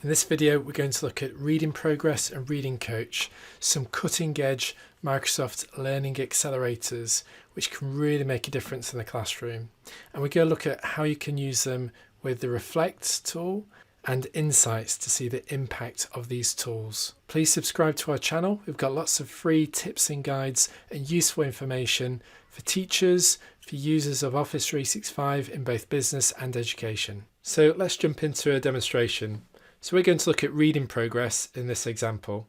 In this video, we're going to look at Reading Progress and Reading Coach, some cutting-edge Microsoft Learning accelerators which can really make a difference in the classroom. And we're going to look at how you can use them with the Reflect tool and Insights to see the impact of these tools. Please subscribe to our channel. We've got lots of free tips and guides and useful information for teachers, for users of Office 365 in both business and education. So let's jump into a demonstration. So we're going to look at reading progress in this example.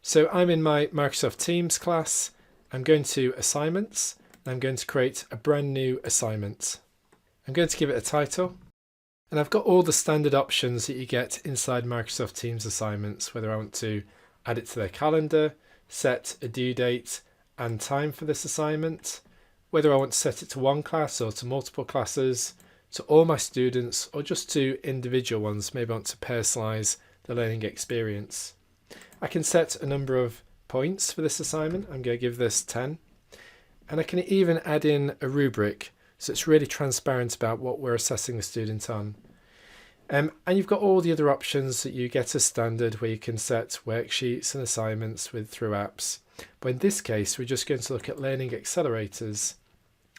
So I'm in my Microsoft Teams class. I'm going to Assignments. And I'm going to create a brand new assignment. I'm going to give it a title. And I've got all the standard options that you get inside Microsoft Teams assignments, whether I want to add it to their calendar, set a due date and time for this assignment, whether I want to set it to one class or to multiple classes, to all my students, or just to individual ones. Maybe I want to personalize the learning experience. I can set a number of points for this assignment. I'm going to give this 10. And I can even add in a rubric, so it's really transparent about what we're assessing the student on. And you've got all the other options that you get as standard, where you can set worksheets and assignments through apps. But in this case, we're just going to look at learning accelerators.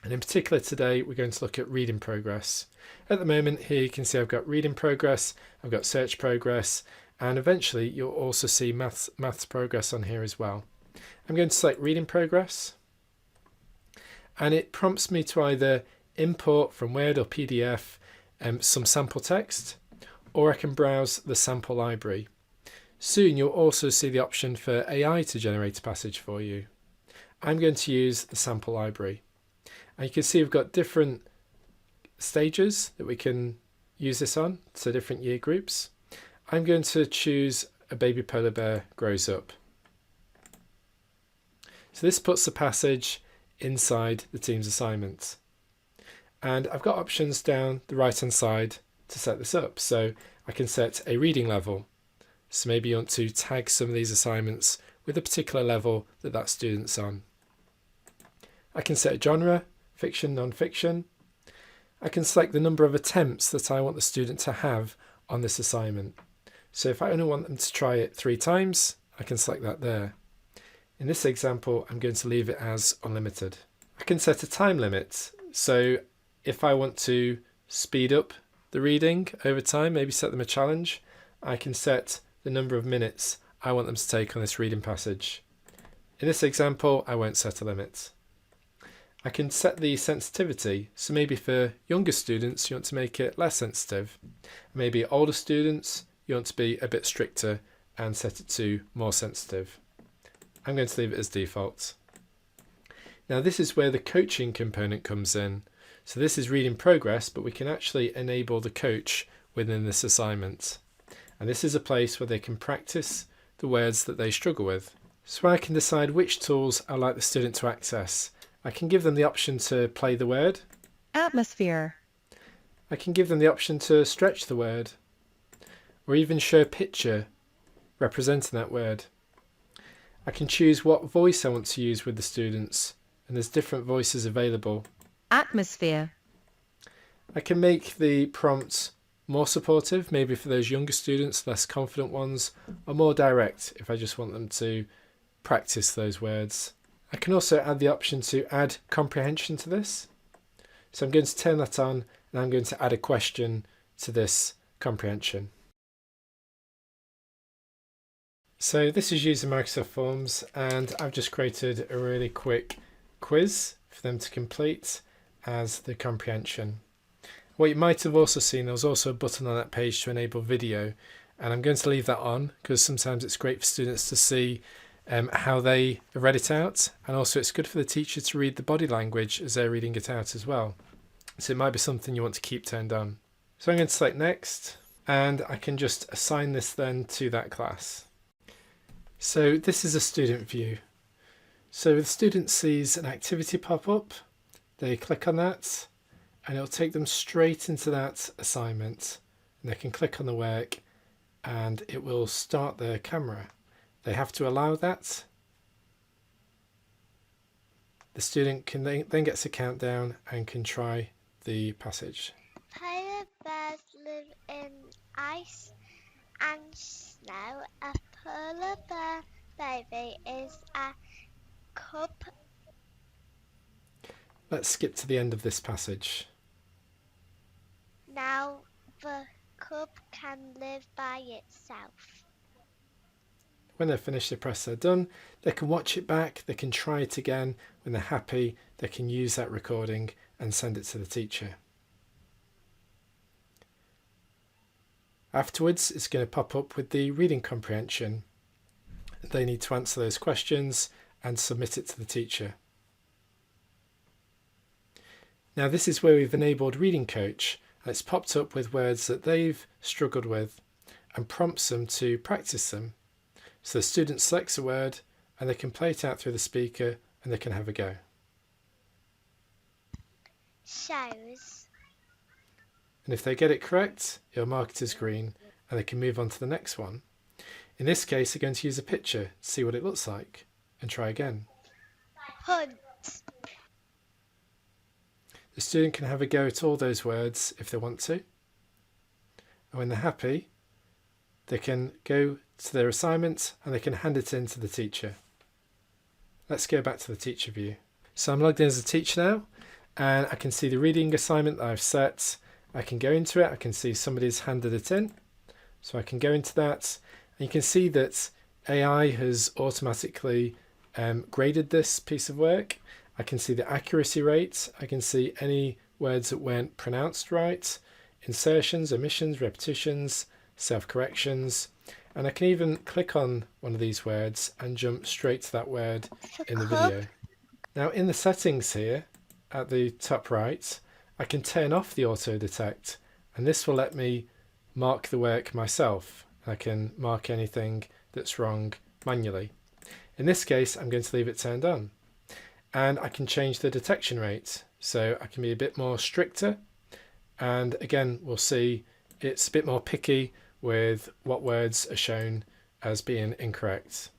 And in particular today, we're going to look at reading progress. At the moment here, you can see I've got reading progress, I've got search progress, and eventually you'll also see maths progress on here as well. I'm going to select reading progress, and it prompts me to either import from Word or PDF some sample text, or I can browse the sample library. Soon you'll also see the option for AI to generate a passage for you. I'm going to use the sample library. And you can see we've got different stages that we can use this on, so different year groups. I'm going to choose A Baby Polar Bear Grows Up. So this puts the passage inside the Teams assignment. And I've got options down the right hand side to set this up. So I can set a reading level. So maybe you want to tag some of these assignments with a particular level that student's on. I can set a genre, fiction, non-fiction. I can select the number of attempts that I want the student to have on this assignment. So if I only want them to try it 3 times, I can select that there. In this example, I'm going to leave it as unlimited. I can set a time limit. So if I want to speed up the reading over time, maybe set them a challenge, I can set the number of minutes I want them to take on this reading passage. In this example, I won't set a limit. I can set the sensitivity, so maybe for younger students you want to make it less sensitive. Maybe older students you want to be a bit stricter and set it to more sensitive. I'm going to leave it as default. Now this is where the coaching component comes in. So this is reading progress, but we can actually enable the coach within this assignment. And this is a place where they can practice the words that they struggle with. So I can decide which tools I'd like the student to access. I can give them the option to play the word. Atmosphere. I can give them the option to stretch the word, or even show a picture representing that word. I can choose what voice I want to use with the students, and there's different voices available. Atmosphere. I can make the prompt more supportive, maybe for those younger students, less confident ones, or more direct if I just want them to practice those words. I can also add the option to add comprehension to this. So I'm going to turn that on, and I'm going to add a question to this comprehension. So this is using Microsoft Forms, and I've just created a really quick quiz for them to complete as the comprehension. What you might have also seen, there was also a button on that page to enable video, and I'm going to leave that on because sometimes it's great for students to see how they read it out, and also it's good for the teacher to read the body language as they're reading it out as well. So it might be something you want to keep turned on. So I'm going to select next, and I can just assign this then to that class. So this is a student view. So the student sees an activity pop up, they click on that, and it'll take them straight into that assignment, and they can click on the work and it will start their camera. They have to allow that. The student can then gets a countdown and can try the passage. Polar bears live in ice and snow. A polar bear baby is a cub. Let's skip to the end of this passage. Now the cub can live by itself. When they're finished, they press they're done. They can watch it back, they can try it again. When they're happy, they can use that recording and send it to the teacher. Afterwards, it's going to pop up with the reading comprehension. They need to answer those questions and submit it to the teacher. Now this is where we've enabled Reading Coach, and it's popped up with words that they've struggled with and prompts them to practice them. So the student selects a word and they can play it out through the speaker and they can have a go. Shows. And if they get it correct, it'll mark it as green and they can move on to the next one. In this case, they're going to use a picture to see what it looks like and try again. Hunt. The student can have a go at all those words if they want to. And when they're happy, they can go to their assignment and they can hand it in to the teacher. Let's go back to the teacher view. So I'm logged in as a teacher now and I can see the reading assignment that I've set. I can go into it, I can see somebody's handed it in. So I can go into that and you can see that AI has automatically graded this piece of work. I can see the accuracy rate, I can see any words that weren't pronounced right, insertions, omissions, repetitions, self-corrections, and I can even click on one of these words and jump straight to that word in the video. Now in the settings here at the top right, I can turn off the auto detect and this will let me mark the work myself. I can mark anything that's wrong manually. In this case, I'm going to leave it turned on. And I can change the detection rate. So I can be a bit more stricter. And again, we'll see it's a bit more picky with what words are shown as being incorrect.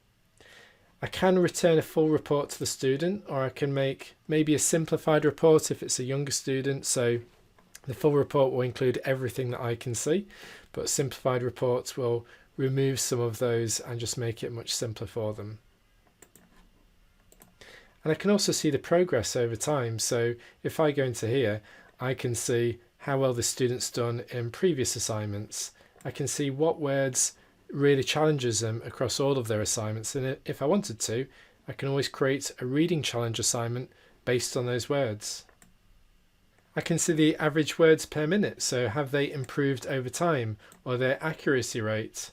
I can return a full report to the student, or I can make maybe a simplified report if it's a younger student. So the full report will include everything that I can see, but simplified reports will remove some of those and just make it much simpler for them. And I can also see the progress over time. So if I go into here, I can see how well the student's done in previous assignments. I can see what words really challenges them across all of their assignments. And if I wanted to, I can always create a reading challenge assignment based on those words. I can see the average words per minute. So have they improved over time, or their accuracy rate?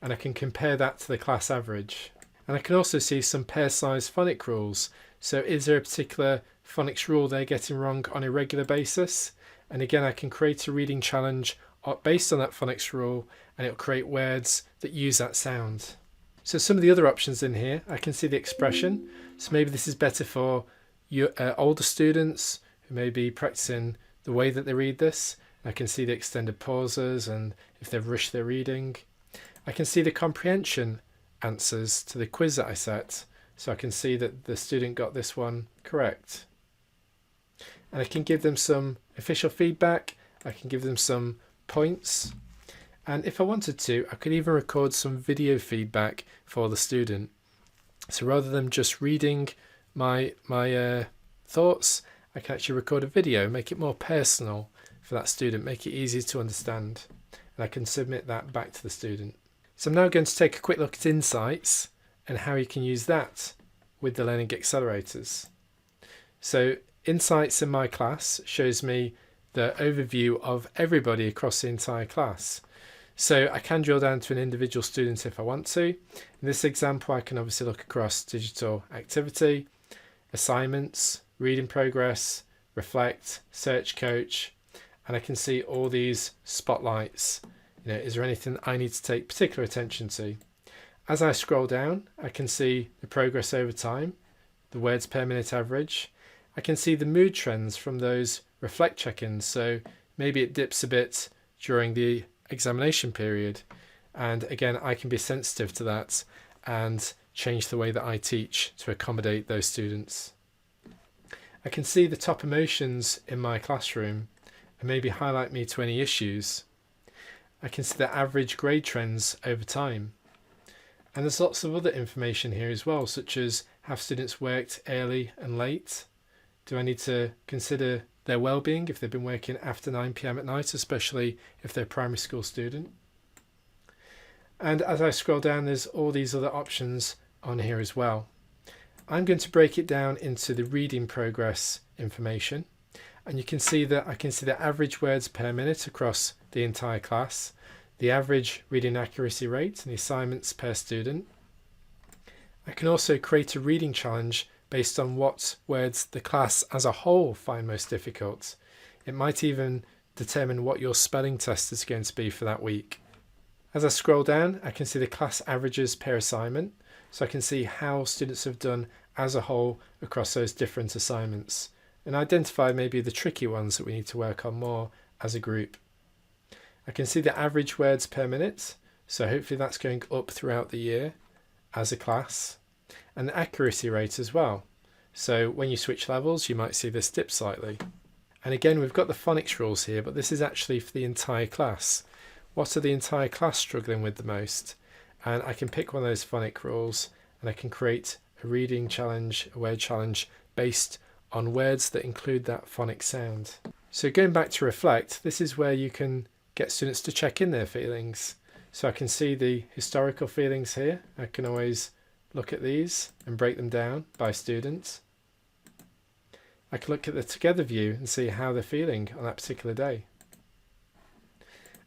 And I can compare that to the class average. And I can also see some pair-sized phonic rules. So is there a particular phonics rule they're getting wrong on a regular basis? And again, I can create a reading challenge based on that phonics rule, and it'll create words that use that sound. So some of the other options in here, I can see the expression. So maybe this is better for your older students who may be practicing the way that they read this. I can see the extended pauses and if they've rushed their reading. I can see the comprehension answers to the quiz that I set, so I can see that the student got this one correct. And I can give them some official feedback, I can give them some points, and if I wanted to, I could even record some video feedback for the student. So rather than just reading my thoughts, I can actually record a video, make it more personal for that student, make it easier to understand, and I can submit that back to the student. So I'm now going to take a quick look at Insights and how you can use that with the Learning Accelerators. So Insights in my class shows me the overview of everybody across the entire class. So I can drill down to an individual student if I want to. In this example, I can obviously look across digital activity, assignments, reading progress, reflect, search coach, and I can see all these spotlights. Is there anything I need to take particular attention to? As I scroll down, I can see the progress over time, the words per minute average. I can see the mood trends from those reflect check-ins. So maybe it dips a bit during the examination period. And again, I can be sensitive to that and change the way that I teach to accommodate those students. I can see the top emotions in my classroom and maybe highlight me to any issues. I can see the average grade trends over time. And there's lots of other information here as well, such as have students worked early and late? Do I need to consider their well-being if they've been working after 9 p.m. at night, especially if they're a primary school student? And as I scroll down, there's all these other options on here as well. I'm going to break it down into the reading progress information. And you can see that I can see the average words per minute across the entire class, the average reading accuracy rate and the assignments per student. I can also create a reading challenge based on what words the class as a whole find most difficult. It might even determine what your spelling test is going to be for that week. As I scroll down, I can see the class averages per assignment, so I can see how students have done as a whole across those different assignments, and identify maybe the tricky ones that we need to work on more as a group. I can see the average words per minute, so hopefully that's going up throughout the year as a class, and the accuracy rate as well. So when you switch levels, you might see this dip slightly. And again, we've got the phonics rules here, but this is actually for the entire class. What are the entire class struggling with the most? And I can pick one of those phonic rules and I can create a reading challenge, a word challenge based on words that include that phonic sound. So going back to reflect, this is where you can get students to check in their feelings. So I can see the historical feelings here. I can always look at these and break them down by student. I can look at the together view and see how they're feeling on that particular day.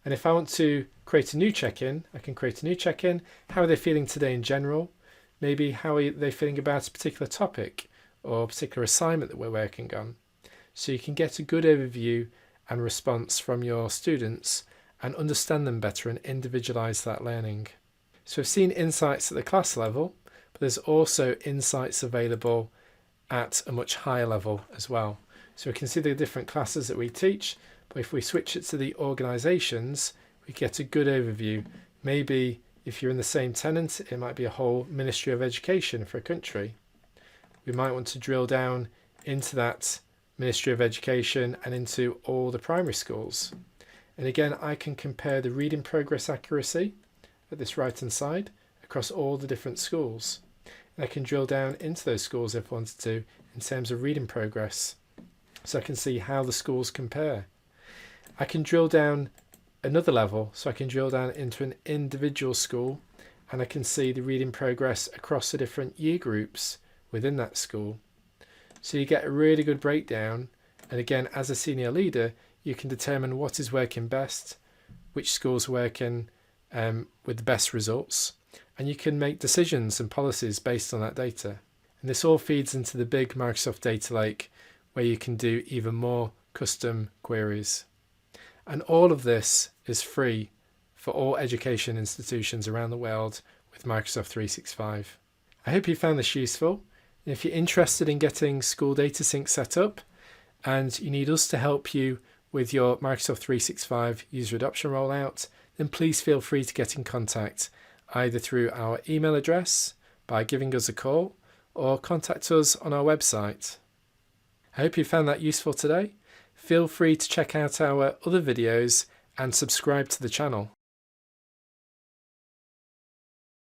And if I want to create a new check-in, I can create a new check-in. How are they feeling today in general? Maybe how are they feeling about a particular topic or a particular assignment that we're working on. So you can get a good overview and response from your students and understand them better and individualize that learning. So we've seen insights at the class level, but there's also insights available at a much higher level as well. So we can see the different classes that we teach, but if we switch it to the organisations, we get a good overview. Maybe if you're in the same tenant, it might be a whole Ministry of Education for a country. We might want to drill down into that Ministry of Education and into all the primary schools. And again, I can compare the reading progress accuracy at this right hand side across all the different schools. And I can drill down into those schools if I wanted to in terms of reading progress, so I can see how the schools compare. I can drill down another level, so I can drill down into an individual school and I can see the reading progress across the different year groups within that school. So you get a really good breakdown, and again, as a senior leader, you can determine what is working best, which schools are working with the best results, and you can make decisions and policies based on that data. And this all feeds into the big Microsoft Data Lake, where you can do even more custom queries. And all of this is free for all education institutions around the world with Microsoft 365. I hope you found this useful. And if you're interested in getting School Data Sync set up and you need us to help you with your Microsoft 365 user adoption rollout, then please feel free to get in contact either through our email address, by giving us a call, or contact us on our website. I hope you found that useful today. Feel free to check out our other videos and subscribe to the channel.